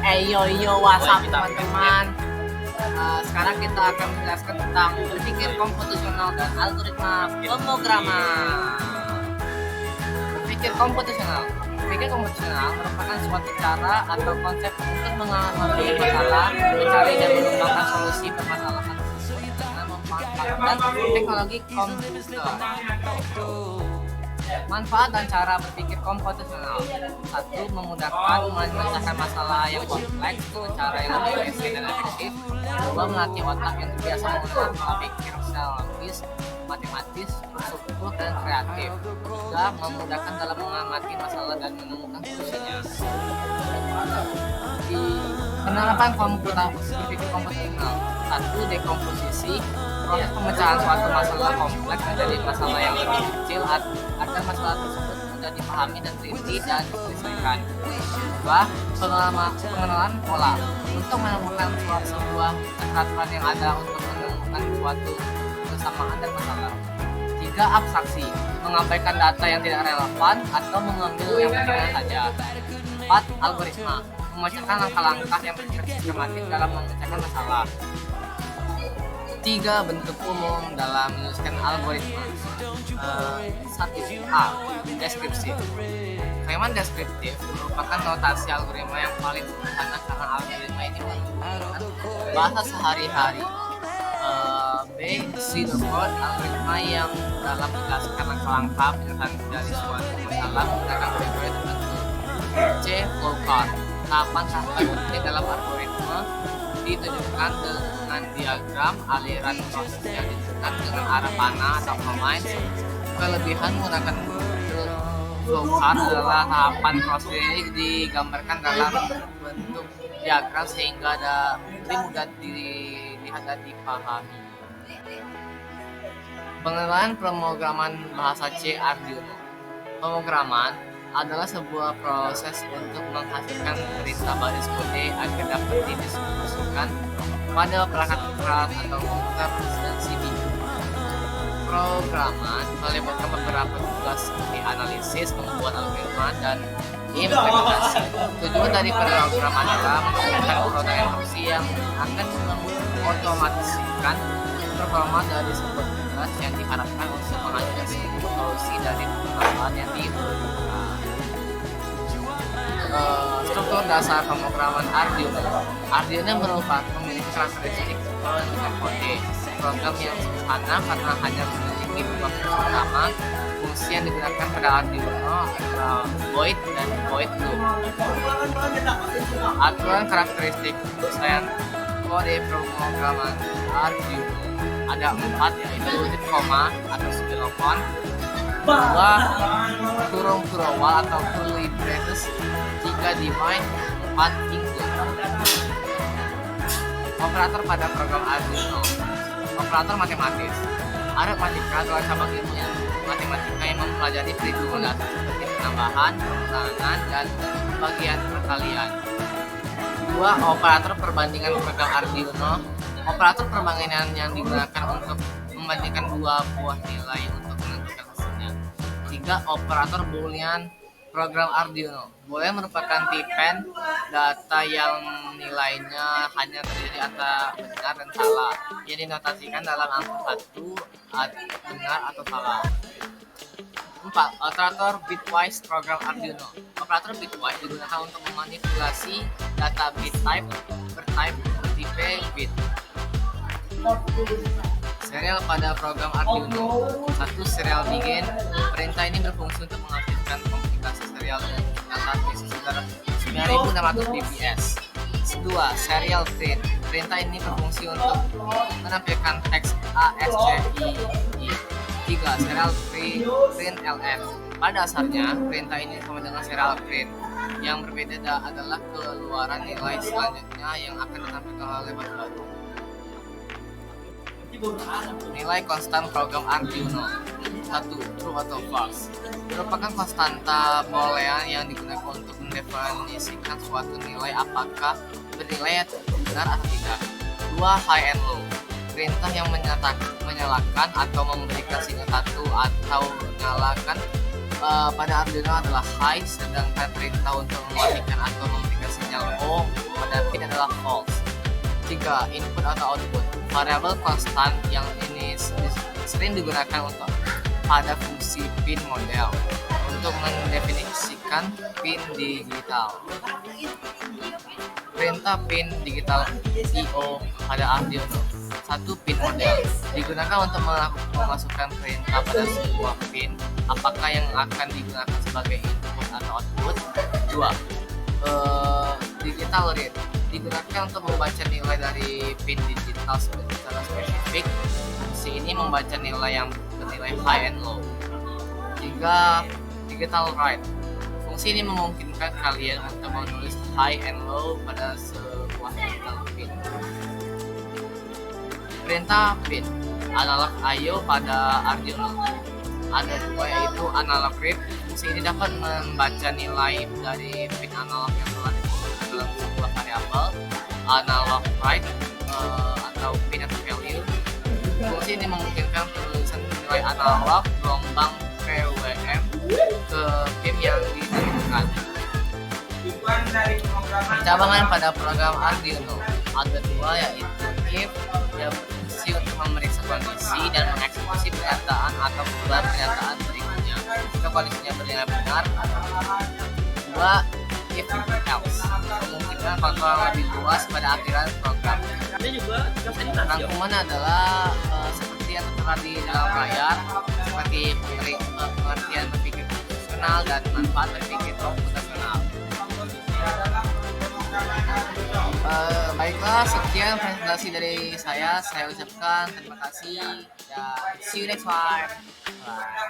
WhatsApp teman-teman. Sekarang kita akan menjelaskan tentang berpikir komputasional dan algoritma pemrograman. Berpikir komputasional merupakan suatu cara atau konsep untuk mengamati masalah, mencari dan mengembangkan solusi permasalahan dengan memanfaatkan teknologi komputer. Manfaat dan cara berpikir komputasional: 1. Memudahkan memecahkan masalah yang kompleks dengan cara yang lebih efisien dan efektif. 2. Melatih otak yang terbiasa menggunakan pola pikir secara logis, matematis, struktur, dan kreatif. 3. Memudahkan dalam mengamati masalah dan menemukan solusinya. Di penerapan berpikir komputasional: 1. Dekomposisi, proses pemecahan suatu masalah kompleks menjadi masalah yang lebih kecil agar masalah tersebut mudah dipahami dan teliti dan diselesaikan. 2. Pengenalan pola, untuk menemukan sebuah keteraturan yang ada untuk menemukan suatu kesamaan dan masalah. 3. Abstraksi, mengabaikan data yang tidak relevan atau mengambil yang penting saja. 4. Algoritma, memecahkan langkah-langkah yang sistematis dalam memecahkan masalah. 3. Bentuk umum dalam menuliskan algoritma. 1a. Deskripsi. Kalimat deskriptif merupakan notasi algoritma yang paling sederhana karena algoritma ini menggunakan bahasa sehari-hari. B. Pseudocode, algoritma yang dalam menjelaskan langkah-langkah penyelesaian dari suatu masalah menggunakan kode tertentu. C. Flowchart, tahapan-tahapan penting dalam algoritma ditunjukkan dengan diagram aliran proses yang ditentukan dengan arah panah atau pemain. Kelebihan menggunakan flowchart adalah tahapan proses ini digambarkan dalam bentuk diagram sehingga lebih mudah dilihat dan dipahami. Pengenalan pemrograman bahasa C. Arduino. Pemrograman adalah sebuah proses untuk menghasilkan perintah baris kode agar dapat didistribusikan pada perangkat keras atau komputer dan CPU. Programan melibatkan beberapa tugas seperti analisis, membuat algoritma, dan implementasi. Tujuan dari program adalah menciptakan program yang akan mengotomatiskan performa dari sebuah tugas yang diharapkan untuk menghasilkan sebuah solusi dari permasalahan yang dibutuhkan. Struktur dasar pemrograman Arduino. Arduino merupakan memiliki karakteristik dengan kode program yang sederhana karena hanya memiliki dua fungsi utama. Fungsi yang digunakan pada Arduino adalah void dan void loop. Aturan karakteristik penyelesaian kode pemrograman Arduino ada 4, yaitu koma atau semikolon, 2 kurung kurowal atau curly braces, 3 divide, 4 include. Operator pada program Arduino. Operator matematis. Aritmatika adalah cabang ilmu matematika yang mempelajari perhitungan data seperti penambahan, pengurangan, dan bagian perkalian. 2. Operator perbandingan program Arduino. Operator perbandingan yang digunakan untuk membandingkan dua buah nilai untuk menentukan hasilnya. 3. Operator boolean. Program Arduino boleh merupakan tipen data yang nilainya hanya terdiri antara benar dan salah, yang dinotasikan dalam angka 1 benar atau salah. 4. Operator bitwise program Arduino. Operator bitwise digunakan untuk memanipulasi data bit type bertipe bit. Serial pada program Arduino. 1. Serial begin. Perintah ini berfungsi untuk mengaktifkan komunikasi serial dengan transmisi sekitar 9600 bps. 2. Serial print. Perintah ini berfungsi untuk menampilkan teks ASCII. 3. Serial print LF. Pada dasarnya, perintah ini sama dengan serial print. Yang berbeda adalah keluaran nilai selanjutnya yang akan ditampilkan oleh baru. Nilai konstan program Arduino. 1. True atau false. Merupakan konstanta boolean yang digunakan untuk mendefinisikan suatu nilai apakah bernilai benar atau tidak. 2. High and low. Perintah yang menyalakan atau memberikan sinyal 1 atau menyalakan pada Arduino adalah high, sedangkan perintah untuk mematikan atau memberikan sinyal O adalah false. 3. Input atau output. Variabel konstan yang ini sering digunakan untuk pada fungsi pin model untuk mendefinisikan pin digital. Perintah pin digital I/O pada Arduino. 1. Pin model digunakan untuk memasukkan perintah pada sebuah pin, apakah yang akan digunakan sebagai input atau output. 2. Digital read digunakan untuk membaca nilai dari pin digital secara spesifik. Fungsi ini membaca nilai yang bernilai high and low. 3. Digital write fungsi ini memungkinkan kalian untuk menulis high and low pada sebuah digital pin. Perintah pin analog I/O pada Arduino ada 2, yaitu analog read. Fungsi ini dapat membaca nilai dari pin analog yang telah dikumpulkan dalam sebuah variabel. Analog write atau pin atau value. Fungsi ini memungkinkan penulisan nilai analog gelombang PWM ke pin yang ditentukan. Pencabangan pada program Arduino ada 2, yaitu if yang berfungsi untuk memeriksa kondisi dan mengeksekusi pernyataan atau perubahan pernyataan berikutnya jika kondisinya bernilai benar. 2. If else memungkinkan kontrol lebih luas pada akhiran program. Rangkuman adalah seperti yang tertera di dalam layar, seperti pengertian berpikir profesional dan manfaat berpikir komputasional. Baiklah, sekian presentasi dari saya ucapkan terima kasih dan see you next time. Bye.